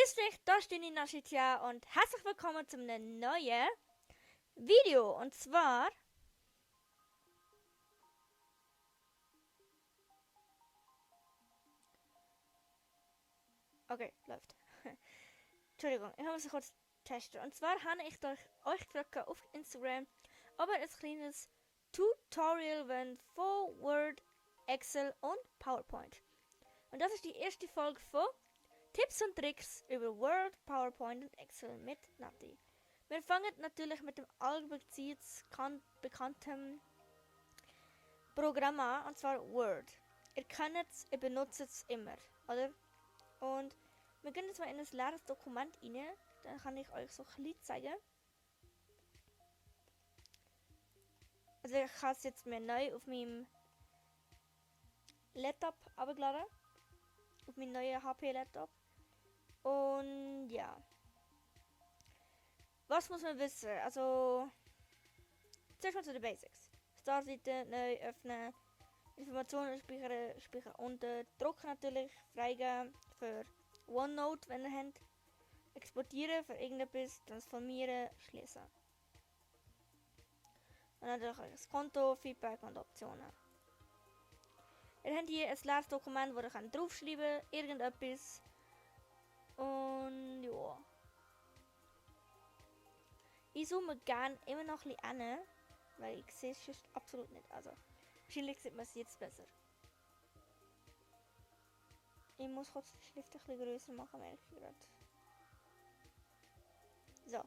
Grüß dich, da ist die Nina Schitia und herzlich willkommen zu einem neuen Video. Und zwar... Okay, läuft. Entschuldigung, ich muss kurz testen. Und zwar habe ich euch gefragt auf Instagram, ob ihr ein kleines Tutorial wollt für Word, Excel und PowerPoint. Und das ist die erste Folge von Tipps und Tricks über Word, PowerPoint und Excel mit Nati. Wir fangen natürlich mit dem allseits bekannten Programm an, und zwar Word. Ihr kennt es, ihr benutzt es immer, oder? Und wir gehen jetzt mal in ein leeres Dokument rein, dann kann ich euch so ein bisschen zeigen. Also ich habe es jetzt mir neu auf meinem Laptop abgeladen, auf meinem neuen HP-Laptop. Und ja. Was muss man wissen? Also, zuerst mal zu den Basics. Startseite neu öffnen, Informationen speichern unten, drucken natürlich, freigeben für OneNote, wenn ihr habt, exportieren für irgendetwas, transformieren, schließen. Und natürlich das Konto, Feedback und Optionen. Ihr habt hier ein leeres Dokument, wo ihr draufschreiben könnt, irgendetwas. Und ja. Ich zoome gerne immer noch ein bisschen an, weil ich sehe es just absolut nicht. Also, wahrscheinlich sieht man es jetzt besser. Ich muss kurz die Schrift ein bisschen größer machen, merke ich gerade. So.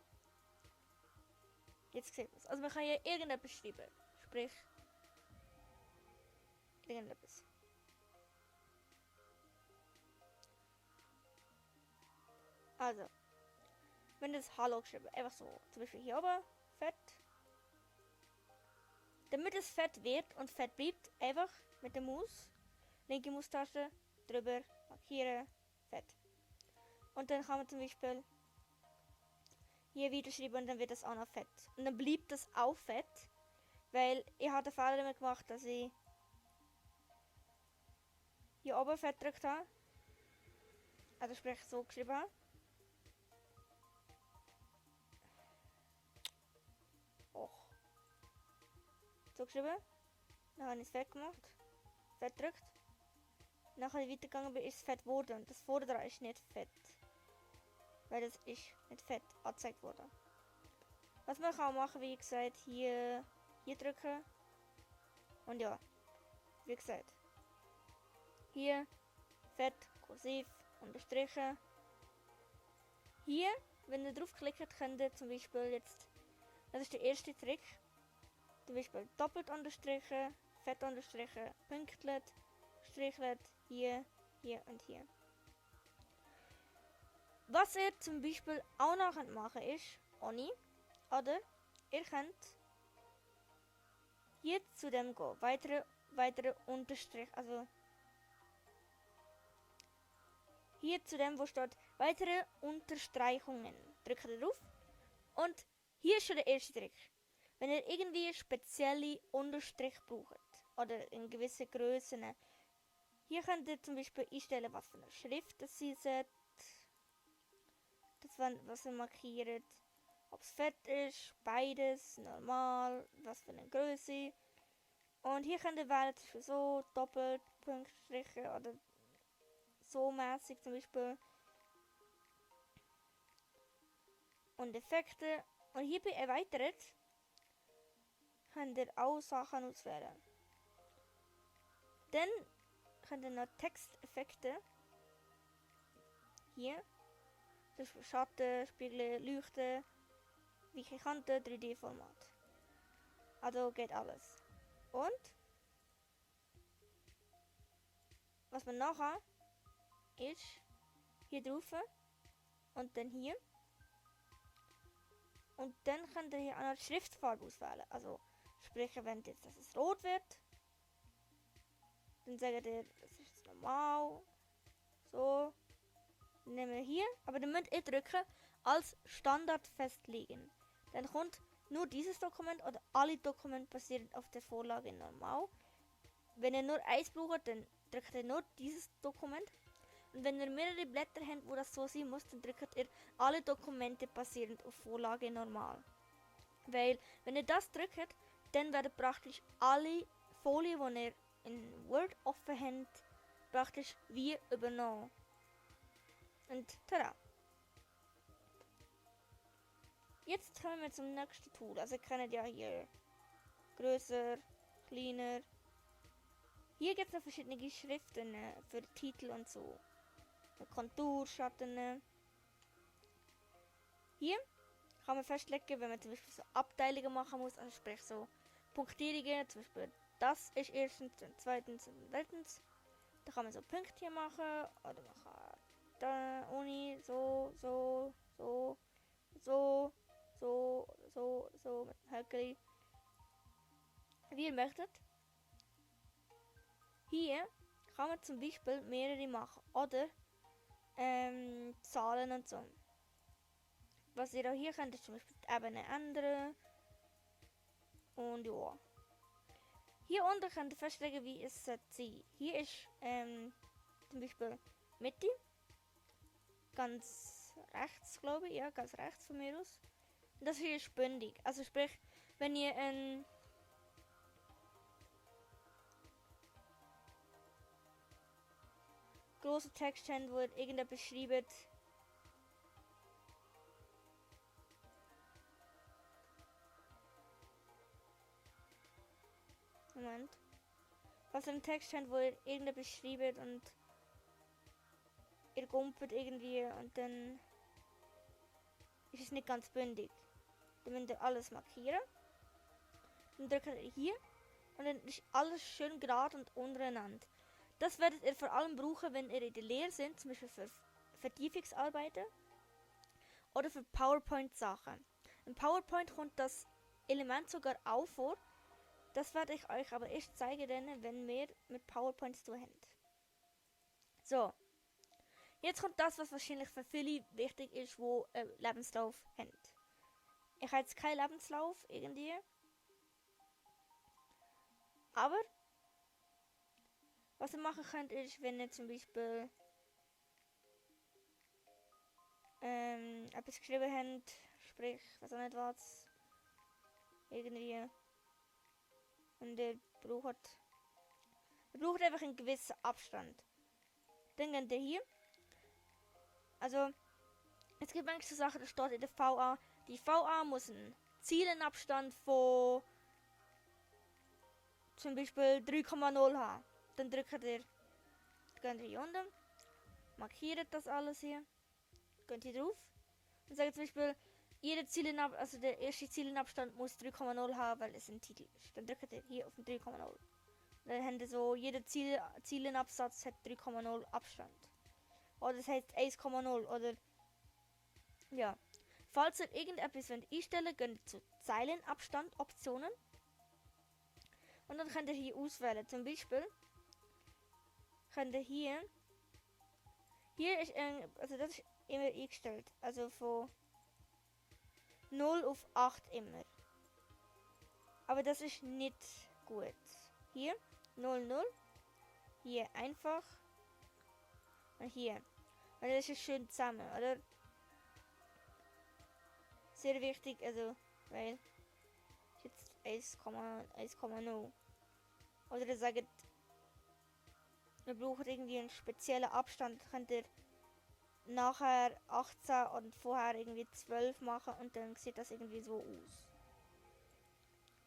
Jetzt sieht man es. Also man kann hier irgendetwas schreiben. Sprich, irgendetwas. Also, wenn das Hallo geschrieben, einfach so, zum Beispiel hier oben, fett. Damit es fett wird und fett bleibt, einfach mit der Maus, linke Maustaste, drüber, markieren, fett. Und dann kann man zum Beispiel hier wieder schreiben und dann wird das auch noch fett. Und dann bleibt das auch fett, weil ich habe den Fehler damit gemacht, dass ich hier oben fett gedrückt habe. Also sprich so geschrieben habe. Och. So geschrieben. Dann habe ich es fett gemacht. Fett gedrückt. Nachdem ich weitergegangen bin, ist es fett geworden. Und das vordere ist nicht fett. Weil das ist nicht fett angezeigt worden. Was man kann machen, wie gesagt, hier drücken. Und ja, wie gesagt. Hier, fett, kursiv, unterstrichen. Hier, wenn ihr draufklickt, könnt ihr zum Beispiel jetzt, das ist der erste Trick, zum Beispiel doppelt unterstrichen, fett unterstrichen, pünktlet, strichlet, hier, hier und hier. Was ihr zum Beispiel auch noch machen könnt, ist, ohne, oder ihr könnt hier zu dem gehen, weitere Unterstrich, also hier zu dem, wo steht weitere Unterstreichungen. Drückt ihr drauf und hier ist schon der erste Trick. Wenn ihr irgendwie spezielle Unterstrich braucht oder in gewissen Größen, hier könnt ihr zum Beispiel einstellen, was für eine Schrift das sie seht, das was ihr markiert, ob es fett ist, beides, normal, was für eine Größe. Und hier könnt ihr wählen zwischen so, doppelt, Punktstriche oder so mäßig zum Beispiel. Und Effekte. Und hier bei erweitert könnt ihr auch Sachen auswählen. Dann könnt ihr noch Texteffekte. Hier. Das ist Schatten, Spiegel, Leuchten, weiche Kanten, 3D-Format. Also geht alles. Und was man nachher ist hier drauf und dann hier. Und dann könnt ihr hier auch noch die Schriftfarbe auswählen. Also sprich, wenn jetzt dass es rot wird, dann sagt ihr, das ist jetzt normal. So. Dann nehmen wir hier, aber dann müsst ihr drücken, als Standard festlegen. Dann kommt nur dieses Dokument oder alle Dokumente basieren auf der Vorlage normal. Wenn ihr nur eins braucht, dann drückt ihr nur dieses Dokument. Und Und wenn ihr mehrere Blätter habt, wo das so sein muss, dann drückt ihr alle Dokumente basierend auf Vorlage normal. Weil, wenn ihr das drückt, dann werden praktisch alle Folien, die ihr in Word offen habt, praktisch wie übernommen. Und tada! Jetzt kommen wir zum nächsten Tool. Also ihr kennt ja hier größer, kleiner. Hier gibt es noch verschiedene Schriften für Titel und so. Kontur, Schatten. Hier kann man festlegen, wenn man zum Beispiel so Abteilungen machen muss, also sprich so Punktierungen, zum Beispiel das ist erstens, und zweitens und drittens. Da kann man so Punkte hier machen oder man kann da Uni so mit dem Höckli. Wie ihr möchtet. Hier kann man zum Beispiel mehrere machen oder Zahlen und so. Was ihr auch hier könnt, ist zum Beispiel die Ebene ändern. Und ja. Hier unten könnt ihr festlegen, wie es sein sollte. Hier ist zum Beispiel Mitte. Ganz rechts, glaube ich. Ja, ganz rechts von mir aus. Und das hier ist bündig. Also sprich, wenn ihr ein großen Text habt, wo ihr irgendetwas schreibt. Moment. Was einen Text habt, wo ihr irgendetwas schreibt und ihr gumpelt irgendwie und dann ist es nicht ganz bündig. Dann müsst ihr alles markieren. Dann drückt ihr hier und dann ist alles schön gerade und untereinander. Das werdet ihr vor allem brauchen, wenn ihr in der Lehre sind, zum Beispiel für Vertiefungsarbeiten oder für PowerPoint-Sachen. In PowerPoint kommt das Element sogar auch vor. Das werde ich euch aber erst zeigen, wenn wir mit PowerPoint zu tun haben. So, jetzt kommt das, was wahrscheinlich für viele wichtig ist, wo Lebenslauf haben. Ich habe jetzt keinen Lebenslauf irgendwie. Aber was ihr machen könnt, ist, wenn ihr zum Beispiel etwas geschrieben habt, sprich, weiß auch nicht was, irgendwie, und ihr braucht einfach einen gewissen Abstand. Dann geht ihr hier. Also, es gibt manche Sachen, da steht in der VA, die VA muss einen Zielenabstand von zum Beispiel 3,0 haben. Dann geht ihr hier unten, markiert das alles hier, geht hier drauf und sagt zum Beispiel, also der erste Zielenabstand muss 3,0 haben, weil es ein Titel ist. Dann drückt ihr hier auf den 3,0. Dann habt ihr so, jeder Zielenabsatz hat 3,0 Abstand. Oder das heißt 1,0 oder ja. Falls ihr irgendetwas einstellen wollt, geht ihr zu Zeilenabstand Optionen. Und dann könnt ihr hier auswählen. Zum Beispiel könnt ihr hier ist also das ist immer eingestellt. Also von 0 auf 8 immer. Aber das ist nicht gut. Hier 0, 0. Hier einfach. Und hier. Und das ist schön zusammen, oder? Sehr wichtig, also, weil jetzt 1,0. Oder ihr sagt, ihr braucht irgendwie einen speziellen Abstand, könnt ihr nachher 18 und vorher irgendwie 12 machen und dann sieht das irgendwie so aus.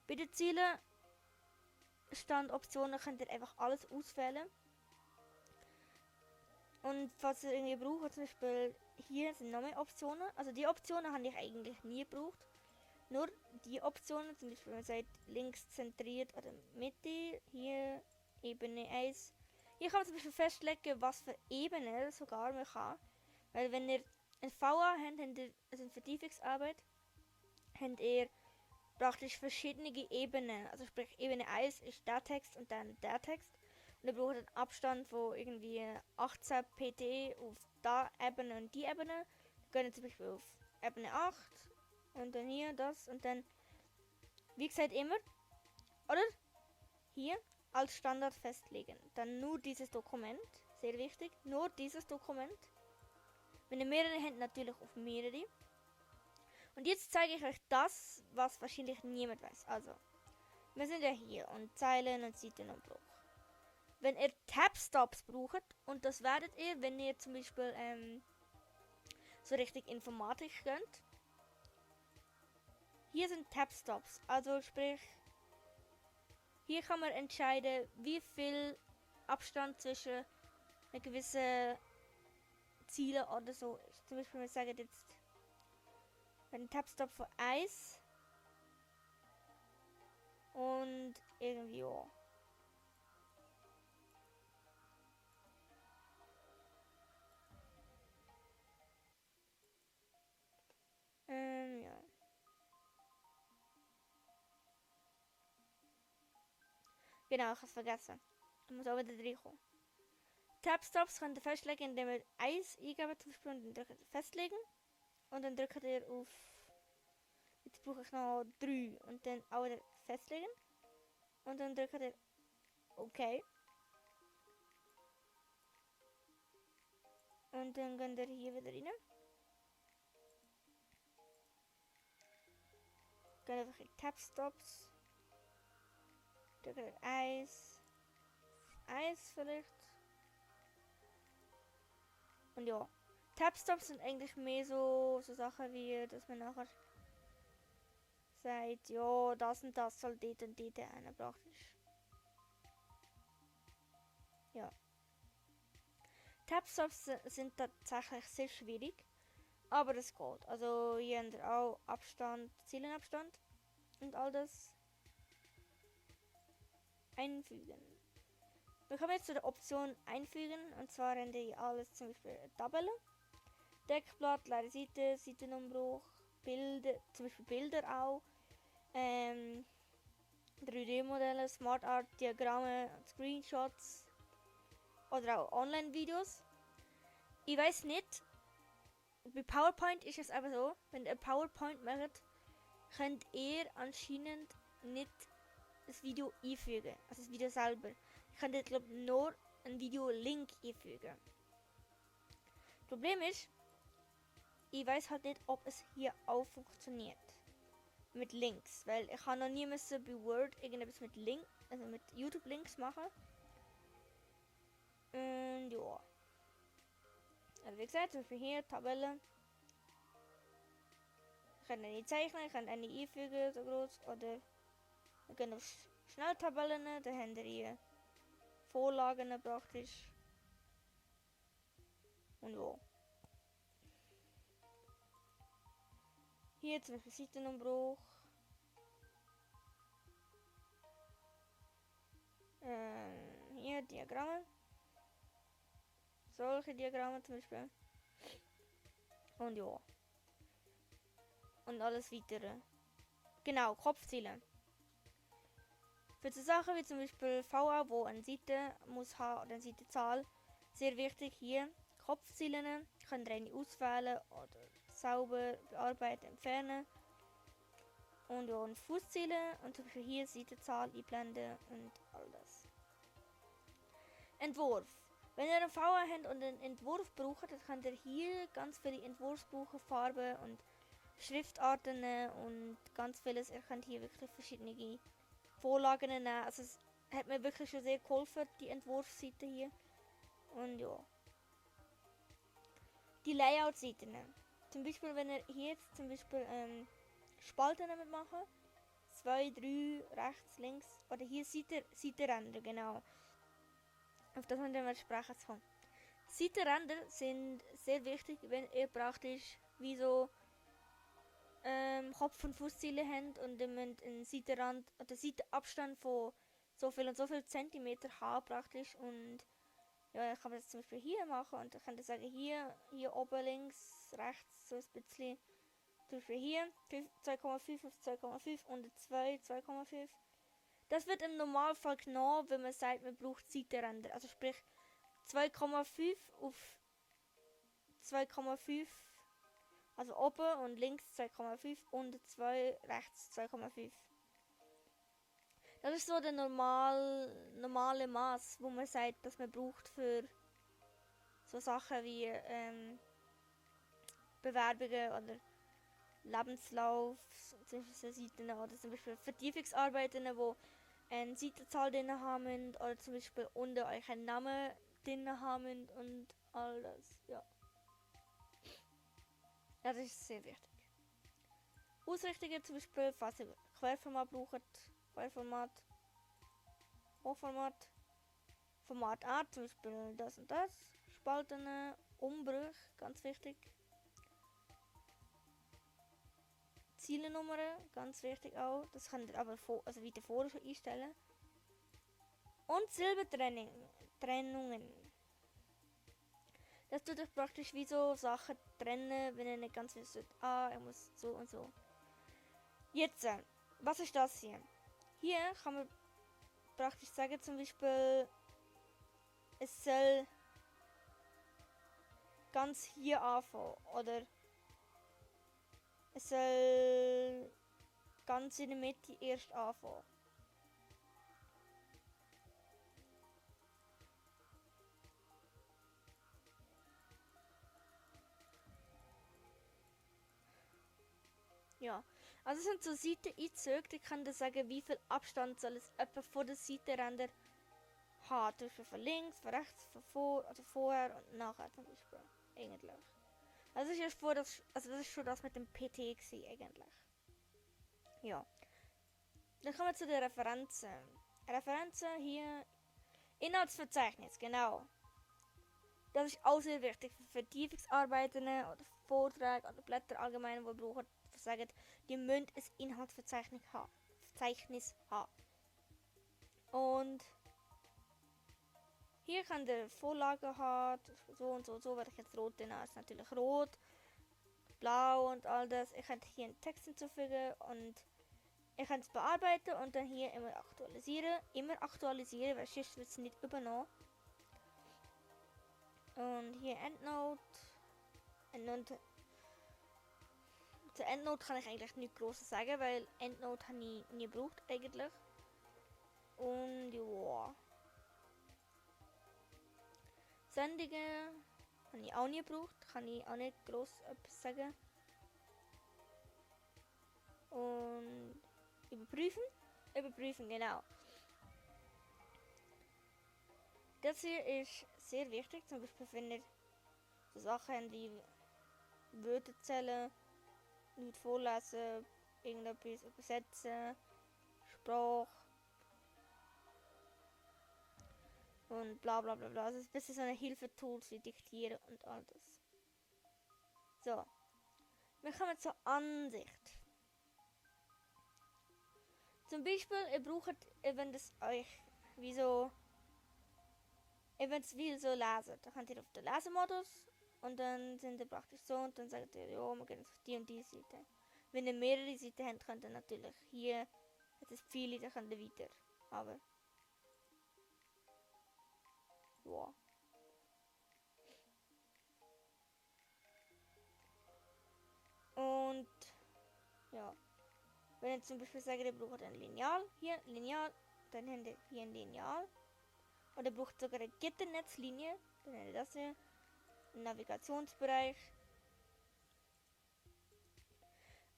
Bei den Zielenstandoptionen könnt ihr einfach alles auswählen. Und falls ihr irgendwie braucht, zum Beispiel hier sind noch mehr Optionen. Also die Optionen habe ich eigentlich nie gebraucht. Nur die Optionen, zum Beispiel wenn man sagt links zentriert oder Mitte, hier Ebene 1. Hier kann man zum Beispiel festlegen, was für Ebenen sogar man kann. Weil wenn ihr ein VA habt, also eine Vertiefungsarbeit, habt ihr praktisch verschiedene Ebenen. Also sprich Ebene 1 ist der Text und dann der Text. Und ihr braucht einen Abstand von irgendwie 18 pt auf da Ebene und die Ebene. Dann könnt ihr zum Beispiel auf Ebene 8 und dann hier das und dann, wie gesagt, immer. Oder hier als Standard festlegen. Dann nur dieses Dokument Sehr wichtig. Nur dieses Dokument. Wenn ihr mehrere habt, natürlich auf mehrere. Und jetzt zeige ich euch das, was wahrscheinlich niemand weiß. Also, wir sind ja hier und Zeilen und Seitenumbruch. Wenn ihr Tab-Stops braucht, und das werdet ihr, wenn ihr zum Beispiel so richtig Informatik könnt. Hier sind Tab-Stops, also sprich, hier kann man entscheiden, wie viel Abstand zwischen einer gewissen Ziele oder so ist. Zum Beispiel, wir sagen jetzt, ein Tab-Stop von 1 und irgendwie, ja. Ja. Genau, ich habe es vergessen. Ich muss auch wieder reinkommen. Tab-Stops könnt ihr festlegen, indem ihr 1 eingeben zum Beispiel und dann drückt ihr festlegen. Und dann drückt ihr auf, jetzt brauche ich noch 3 und dann auch wieder festlegen. Und dann drückt ihr OK. Und dann geht ihr hier wieder rein. Geht einfach in Tab-Stops. Drückt ihr 1. 1 vielleicht. Und ja. Tab-Stops sind eigentlich mehr so Sachen wie, dass man nachher sagt, ja, das und das soll dort und dort eingebracht ist. Ja. Tab-Stops sind tatsächlich sehr schwierig, aber es geht. Also hier habt ihr auch Abstand, Zielenabstand und all das einfügen. Wir kommen jetzt zu der Option einfügen, und zwar habt ihr alles, zum Beispiel Tabelle, Deckblatt, leere Seite, Seitenumbruch, Bilder, zum Beispiel Bilder auch, 3D-Modelle, Smart Art, Diagramme, Screenshots oder auch Online-Videos. Ich weiß nicht, bei PowerPoint ist es aber so, wenn ihr PowerPoint macht, könnt ihr anscheinend nicht das Video einfügen, also das Video selber. Ihr könnt jetzt, glaube ich, nur einen Video-Link einfügen. Das Problem ist, ich weiß halt nicht, ob es hier auch funktioniert. Mit Links, weil ich habe noch nie müssen bei Word irgendetwas mit Link, also mit YouTube-Links machen. Und ja. Also wie gesagt, zum Beispiel hier Tabelle. Ich kann eine zeichnen, ich kann eine einfügen, so groß. Oder wir können auf Schnelltabellen, da haben wir hier Vorlagen praktisch. Und ja. Hier zum Beispiel Seitenumbruch. Hier Diagramme. Solche Diagramme zum Beispiel. Und ja. Und alles weitere. Genau, Kopfziele. Für so Sachen wie zum Beispiel VA, wo eine Seite muss haben oder eine Seitenzahl, sehr wichtig hier. Kopfziele könnt ihr eine auswählen oder sauber bearbeiten, entfernen. Und ja, und Fußziele und zum Beispiel hier Seitenzahl einblenden und all das. Entwurf. Wenn ihr einen VA habt und einen Entwurf braucht, dann könnt ihr hier ganz viele Entwurfsbuchen, Farben und Schriftarten und ganz vieles. Ihr könnt hier wirklich verschiedene Vorlagen nehmen. Also es hat mir wirklich schon sehr geholfen, die Entwurfsseite hier. Und ja. Die Layout-Seiten. Zum Beispiel, wenn ihr hier jetzt zum Beispiel Spalten damit machen. 2, 3, rechts, links. Oder hier Seitenränder, genau. Auf das haben wir sprechen zu kommen. Seitenränder sind sehr wichtig, wenn ihr praktisch wie so Kopf- und Fußziele habt und ihr müsst einen Seitenrand oder Seitenabstand von so viel und so viel Zentimeter haben praktisch. Und ja, ich kann das zum Beispiel hier machen und ich kann sagen, hier oben links, rechts, so ein bisschen. Zum Beispiel hier 2,5 auf 2,5 und 2, 2,5. Das wird im Normalfall genommen, wenn man sagt, man braucht Seitenränder. Also sprich 2,5 auf 2,5. Also oben und links 2,5 und 2 rechts 2,5. Das ist so der normale Maß, wo man sagt, dass man braucht für so Sachen wie Bewerbungen oder Lebenslauf, zum Beispiel so Seiten oder zum Beispiel Vertiefungsarbeiten, wo eine Seitenzahl drin haben oder zum Beispiel unter euch einen Namen drin haben und all das, ja. Ja, das ist sehr wichtig. Ausrichtungen zum Beispiel, falls ihr Querformat braucht, Querformat, Hochformat, Format A, zum Beispiel das und das, Spalten, Umbruch, ganz wichtig. Zielennummer, ganz wichtig auch, das könnt ihr aber weiter vorher schon einstellen. Und Silbertrennungen. Das tut euch praktisch wie so Sachen trennen, wenn ihr nicht ganz wisst, ich muss so und so. Jetzt, was ist das hier? Hier kann man praktisch sagen, zum Beispiel, es soll ganz hier anfangen oder es soll ganz in der Mitte erst anfangen. Ja, also sind so Seiten eingezogen, ich kann dir sagen, wie viel Abstand soll es etwa von der Seitenränder haben. Zum Beispiel von links, von rechts, von vor, also vorher und nachher zum Beispiel. Eigentlich. Also das ist schon das mit dem PT gewesen, eigentlich. Ja. Dann kommen wir zu den Referenzen. Referenzen hier. Inhaltsverzeichnis, genau. Das ist auch sehr wichtig für Vertiefungsarbeiten oder Vorträge oder Blätter allgemein, wo brauchen, sagen, die müssen ein Inhaltsverzeichnis haben. Und hier kann der Vorlage haben, so und so, so werde ich jetzt rot nehmen, ist natürlich rot, blau und all das. Ich kann hier einen Text hinzufügen und ich kann es bearbeiten und dann hier immer aktualisieren, weil sonst wird es nicht übernommen. Und hier Endnote. Zu Endnote kann ich eigentlich nichts Grosses sagen, weil Endnote habe ich nie gebraucht eigentlich. Und ja. Sendungen habe ich auch nie gebraucht, kann ich auch nicht gross etwas sagen. Und überprüfen, genau. Das hier ist sehr wichtig, zum Beispiel wenn ihr so Sachen wie Wörter zählen, nicht vorlesen, irgendetwas übersetzen, Sprache und bla bla bla bla. Also es ist ein bisschen so eine Hilfetools wie Diktieren und all das. So, wir kommen zur Ansicht. Zum Beispiel, ihr braucht, wenn das euch wie so, ihr wollt es wie so lesen, dann könnt ihr auf den Lesemodus und dann sind ihr praktisch so und dann sagt ihr, ja, wir gehen auf die und die Seite. Wenn ihr mehrere Seiten habt, könnt ihr natürlich hier, es ist viele, dann könnt ihr weiter, aber ja. Und ja, wenn ihr zum Beispiel sagt, ihr braucht ein Lineal, dann habt ihr hier ein Lineal. Oder braucht sogar eine Gitternetzlinie, dann habt ihr das hier. Ein Navigationsbereich.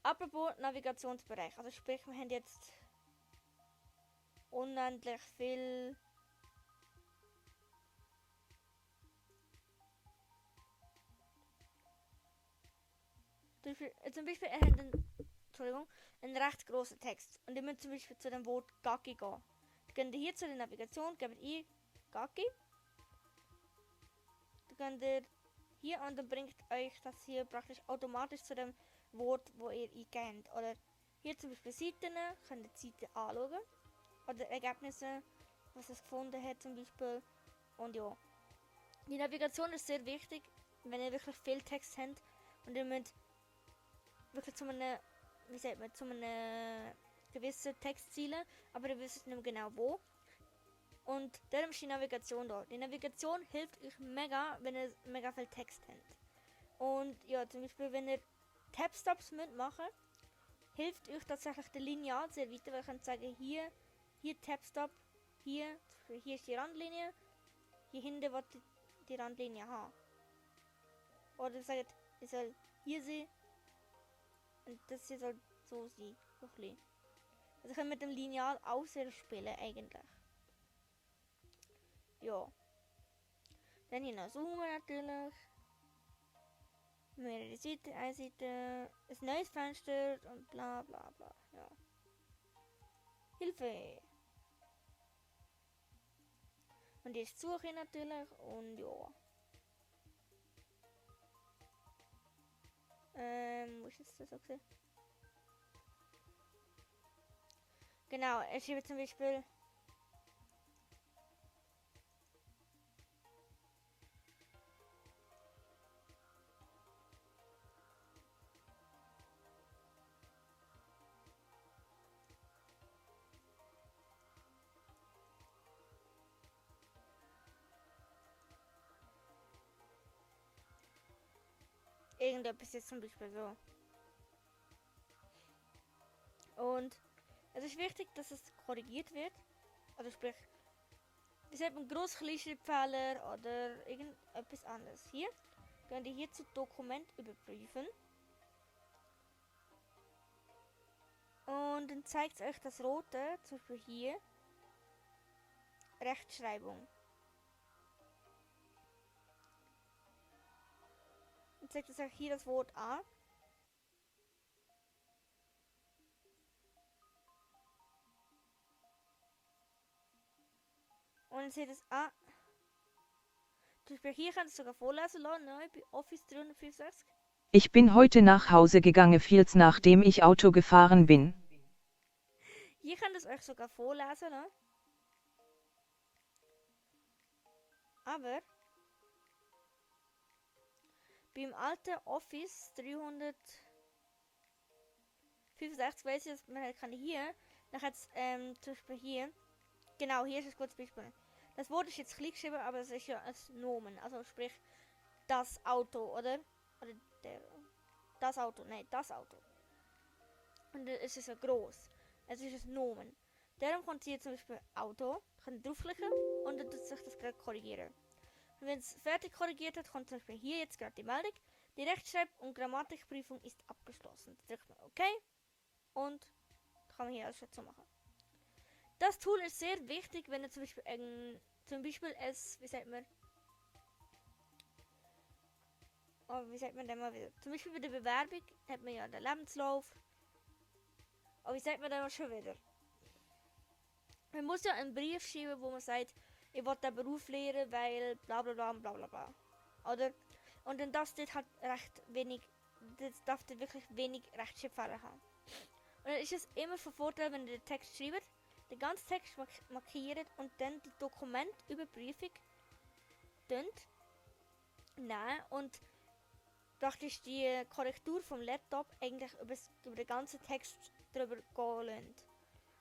Apropos Navigationsbereich, also sprich, wir haben jetzt unendlich viel zum Beispiel einen recht großen Text und ihr müsst zum Beispiel zu dem Wort Gacki gehen. Dann könnt ihr hier zu der Navigation, gebt ihr Gacki. Dann könnt ihr hier und dann bringt euch das hier praktisch automatisch zu dem Wort, wo ihr einkennt. Oder hier zum Beispiel Seiten, könnt ihr die Seite anschauen. Oder Ergebnisse, was es gefunden hat zum Beispiel. Und ja. Die Navigation ist sehr wichtig, wenn ihr wirklich viel Text habt und ihr müsst wirklich zu einem gewissen Textzielen, aber ihr wisst nicht mehr genau wo. Und darum ist die Navigation da. Die Navigation hilft euch mega, wenn ihr mega viel Text habt. Und ja, zum Beispiel, wenn ihr Tab-Stops machen hilft euch tatsächlich der Lineal sehr weiter, weil ihr könnt sagen, hier Tab-Stop, hier ist die Randlinie, hier hinten wollt ihr die Randlinie haben. Oder ihr sagt, ich soll hier sein. Und das hier soll so sein. So ein bisschen. Also ich kann mit dem Lineal auch sehr spielen eigentlich. Ja. Dann hier noch zoomen natürlich. Mehrere Seiten, eine Seite, ein neues Fenster und bla bla bla. Ja. Hilfe! Und jetzt suche ich natürlich und ja. Wo ist das so gesehen? Genau, ich schreibe zum Beispiel. Irgendetwas jetzt zum Beispiel so. Und es ist wichtig, dass es korrigiert wird. Also sprich, es hat einen Groß-Kleinschreibfehler oder irgendetwas anderes. Hier könnt ihr hier zu Dokument überprüfen. Und dann zeigt es euch das rote, zum Beispiel hier, Rechtschreibung. Dann zeigt es euch hier das Wort an. Und dann seht ihr es an. Zum Beispiel hier könnt ihr es sogar vorlesen lassen, neu bei Office 365. Ich bin heute nach Hause gegangen, viel nachdem ich Auto gefahren bin. Hier könnt ihr es euch sogar vorlesen lassen. Aber beim alten Office 365 weiß ich, dass man kann hier, dann hat es zum Beispiel hier, genau, hier ist ein gutes Beispiel. Das Wort ist jetzt klein geschrieben, aber es ist ja ein Nomen, also sprich das Auto, oder das Auto, nein, das Auto. Und dann ist es ja groß, es ist ein Nomen. Darum kommt hier zum Beispiel Auto, kann draufklicken und dann tut sich das gerade korrigieren. Und wenn es fertig korrigiert hat, kommt zum Beispiel hier jetzt gerade die Meldung. Die Rechtschreib- und Grammatikprüfung ist abgeschlossen. Da drückt man OK und kann man hier alles schon so machen. Das Tool ist sehr wichtig, wenn ihr zum Beispiel wie sagt man, wie sagt man denn mal wieder? Zum Beispiel bei der Bewerbung hat man ja den Lebenslauf. Aber wie sagt man denn schon wieder? Man muss ja einen Brief schreiben, wo man sagt, ich will den Beruf lehren, weil bla bla bla bla bla bla. Oder? Und dann darf das halt recht wenig, das darf wirklich wenig Rechtschreibfehler haben. Und dann ist es immer von Vorteil, wenn ihr den Text schreibt, den ganzen Text markiert und dann die Dokumentüberprüfung nehmen und praktisch die Korrektur vom Laptop eigentlich über den ganzen Text drüber gehen lassen.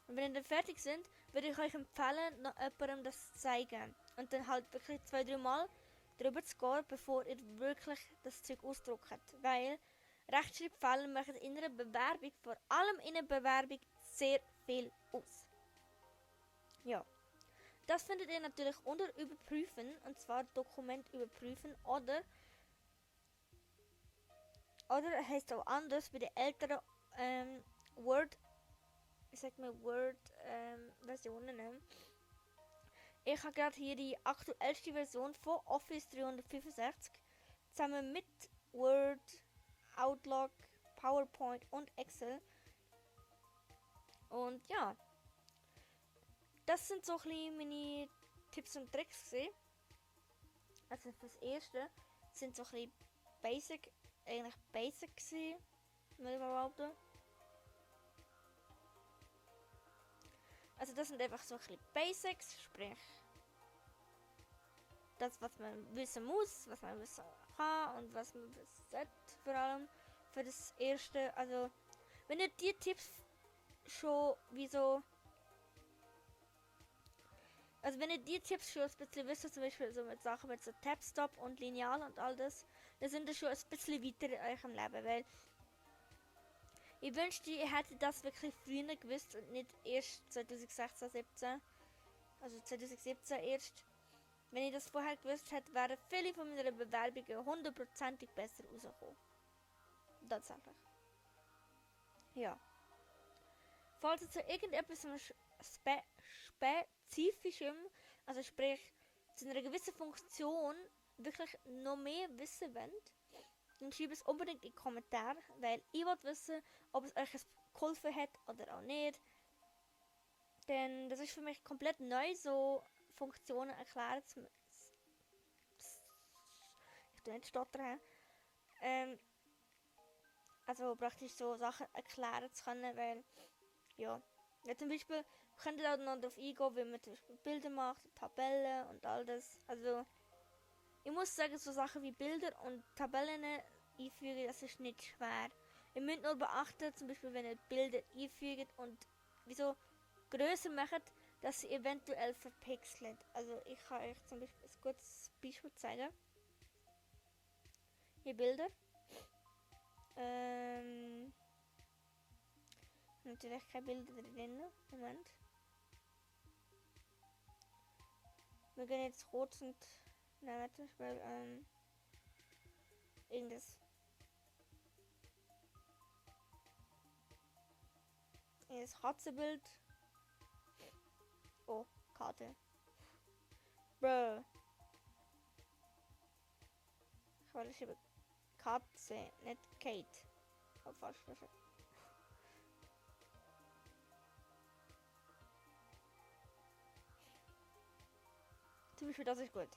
Und wenn ihr dann fertig sind, würde ich euch empfehlen, noch jemandem das zu zeigen. Und dann halt wirklich 2-3 Mal drüber zu gehen, bevor ihr wirklich das Zeug ausdruckt. Weil Rechtschreibfehler machen in einer Bewerbung, vor allem in einer Bewerbung, sehr viel aus. Ja. Das findet ihr natürlich unter Überprüfen, und zwar Dokument überprüfen oder heißt auch anders bei den älteren Word Versionen. Ich habe gerade hier die aktuellste Version von Office 365 zusammen mit Word, Outlook, PowerPoint und Excel. Und ja, das sind so ein bisschen meine Tipps und Tricks gewesen. Also fürs Erste sind so ein bisschen eigentlich basic gewesen, würde ich mal behaupten. Also das sind einfach so ein bisschen Basics, sprich das, was man wissen muss, was man wissen kann und was man wissen sollte, vor allem für das Erste. Also wenn ihr die Tipps schon wenn ihr die Tipps schon ein bisschen wisst, zum Beispiel so mit Sachen mit so Tabstop und Lineal und all das, dann sind ihr schon ein bisschen weiter in eurem Leben, weil ich wünschte, ihr hättet das wirklich früher gewusst und nicht erst 2016, 17. Also 2017 erst. Wenn ich das vorher gewusst hätte, wären viele von meinen Bewerbungen hundertprozentig besser rausgekommen. Tatsächlich. Ja. Falls ihr zu irgendetwas Spezifischem, also sprich zu einer gewissen Funktion, wirklich noch mehr wissen wollt, dann schreibt es unbedingt in die Kommentare, weil ich will wissen, ob es euch geholfen hat oder auch nicht. Denn das ist für mich komplett neu, so Funktionen erklären zu ich tue nicht stottern. Also praktisch so Sachen erklären zu können, weil, ja. Ja, zum Beispiel könnt ihr da noch darauf eingehen, wie man zum Beispiel Bilder macht, Tabellen und all das. Also, ich muss sagen, so Sachen wie Bilder und Tabellen einfügen, das ist nicht schwer. Ihr müsst nur beachten, zum Beispiel, wenn ihr Bilder einfügt und wieso größer macht, dass sie eventuell verpixelt. Also, ich kann euch zum Beispiel ein gutes Beispiel zeigen. Hier Bilder. Natürlich keine Bilder drin. Moment. Wir gehen jetzt rot und na, zum Beispiel irgendein Katzenbild. Oh, Karte. Bro. Ich wollte geschrieben Katze, nicht Kate. Ich hab falsch geschrieben. Zum Beispiel, das ist gut.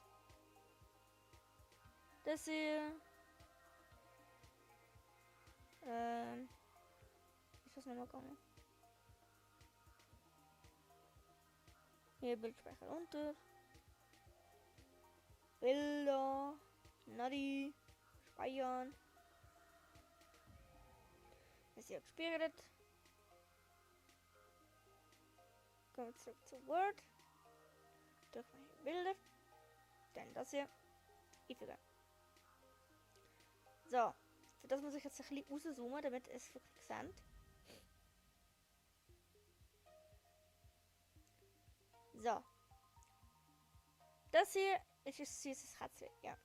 Das hier. Ist das nicht mehr gegangen? Hier Bildspeicher unter. Bilder. Nadi. Speichern. Das hier gespeichert. Kommen wir zurück zu Word. Durch meine Bilder. Dann das hier. Einfügen. So. Für das muss ich jetzt ein bisschen rauszoomen, damit es wirklich seht. So. Das hier ist ein süßes Kätzchen, ja.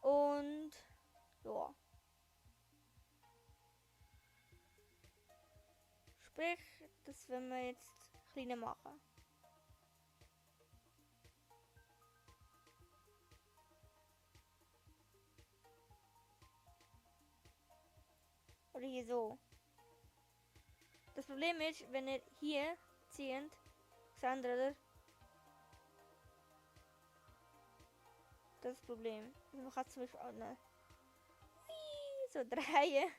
Und ja. Sprich, das werden wir jetzt kleiner machen. Oder hier so. Das Problem ist, wenn ihr hier zieht, oder? Das ist das Problem. Also man kann zum Beispiel auch eine so drehen.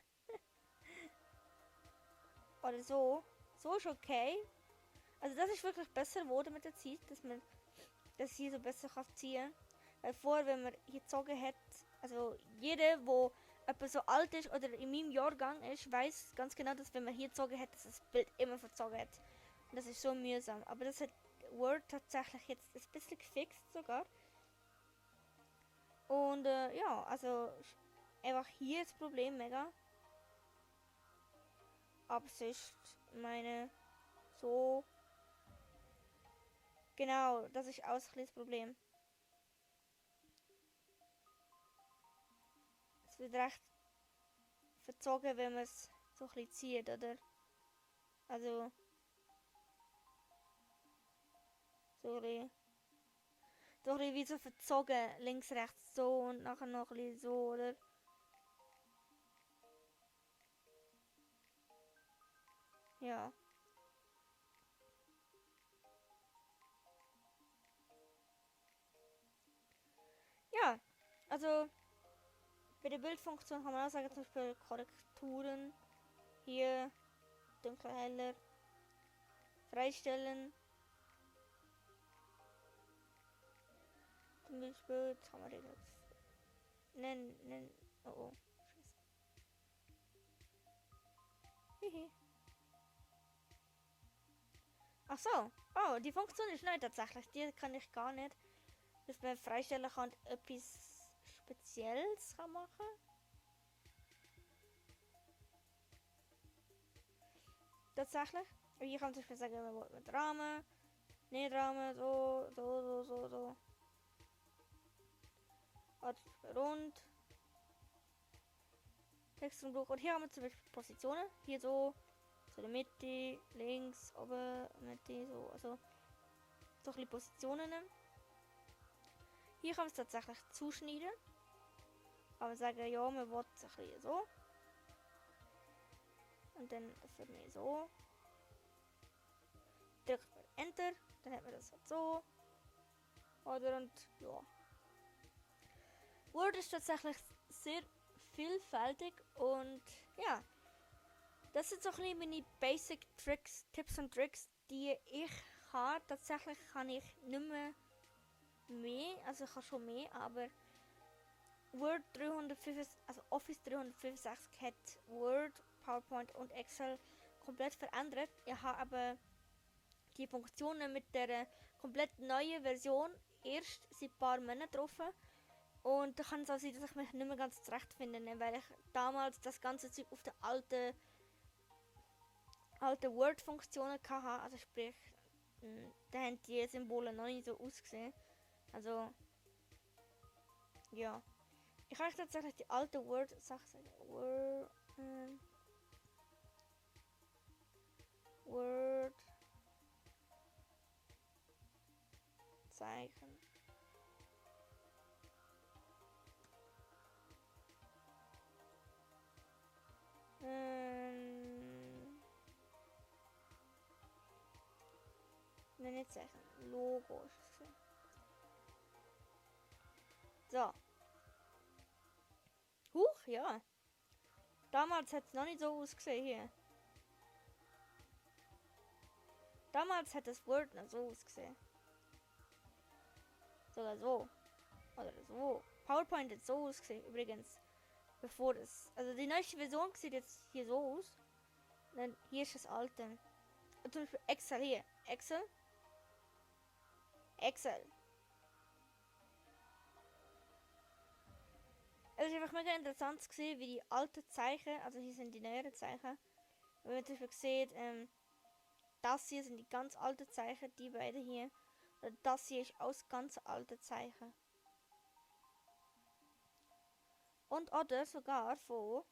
Oder so. So ist okay. Also das ist wirklich besser geworden mit der Zeit, dass man das hier so besser kann ziehen. Weil vorher, wenn man hier gezogen hat, also jeder, der etwa so alt ist oder in meinem Jahrgang ist, weiß ganz genau, dass wenn man hier gezogen hat, dass das Bild immer verzogen hat. Und das ist so mühsam. Aber das hat Word tatsächlich jetzt ein bisschen gefixt sogar. Und ja, also einfach hier das Problem mega. Aber sonst meine so genau, das ist auch das Problem. Es wird recht verzogen, wenn man es so ein bisschen zieht, oder? Also so ein bisschen, so ein bisschen wie so verzogen, links, rechts so und nachher noch ein bisschen so, oder? Ja. Ja, also bei der Bildfunktion kann man auch sagen, zum Beispiel Korrekturen. Hier dunkler, heller. Freistellen. Zum Beispiel, jetzt kann man den jetzt nennen. Oh, oh. Scheiße. Hihi. Ach so. Oh, die Funktion ist neu tatsächlich. Die kann ich gar nicht. Dass man freistellen kann und etwas Spezielles kann machen. Tatsächlich. Hier kann man zum Beispiel sagen, man will mit Rahmen, nicht Rahmen, so. Oder rund. Text und Buch. Und hier haben wir zum Beispiel Positionen. Hier so in der Mitte, links, oben, Mitte, so. Also so ein bisschen Positionen. Hier kann man es tatsächlich zuschneiden. Kann man sagen, ja, man will es ein bisschen so. Und dann für mich so. Drückt man Enter, dann hat man das halt so. Oder und ja. Word ist tatsächlich sehr vielfältig und ja. Das sind so ein bisschen meine Basic Tricks, Tipps und Tricks, die ich habe. Tatsächlich kann ich nicht mehr, also ich habe schon mehr, aber Word 365, also Office 365 hat Word, PowerPoint und Excel komplett verändert. Ich habe aber die Funktionen mit der komplett neuen Version erst seit ein paar Monaten getroffen. Und da kann es auch sein, dass ich mich nicht mehr ganz zurechtfinde, weil ich damals das ganze Zeug auf der alten Word-Funktionen hatte. Also sprich, da haben die Symbole noch nicht so ausgesehen. Also, ja. Ich kann euch tatsächlich die alte Word-Sache sagen. Word Zeichen. Nein, nicht Zeichen. Logo ist es gewesen. So. Huch, ja. Damals hat es noch nicht so ausgesehen hier. Damals hat das Word noch so ausgesehen. Sogar so. Oder so. PowerPoint hat so ausgesehen, übrigens. Bevor das. Also die neueste Version sieht jetzt hier so aus. Und dann hier ist das alte. Und zum Beispiel Excel hier. Excel. Es ist einfach mega interessant zu sehen, wie die alten Zeichen, also hier sind die neueren Zeichen. Wenn man zum Beispiel sieht, das hier sind die ganz alten Zeichen, die beiden hier. Und das hier ist aus ganz alten Zeichen. Und oder sogar von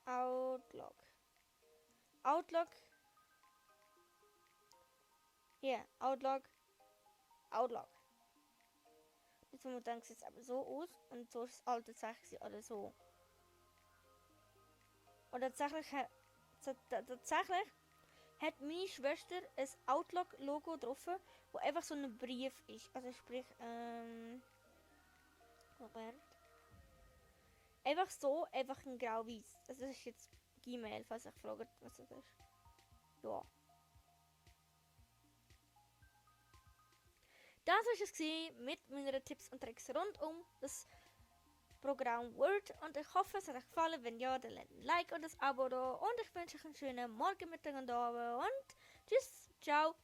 Outlook. Hier, Outlook. Jetzt momentan sieht es aber so aus und so ist das alte Zeichen oder so. Und tatsächlich hat meine Schwester ein Outlook-Logo drauf, wo einfach so ein Brief ist. Also sprich, Robert. Einfach so, einfach ein grau-weiß. Also das ist jetzt Gmail, falls ich fragt, was das ist. Ja. Das war es mit meinen Tipps und Tricks rund um das Programm Word. Und ich hoffe, es hat euch gefallen. Wenn ja, dann lasst ein Like und ein Abo da. Und ich wünsche euch einen schönen Morgen, Mittag und Abend. Und tschüss, ciao.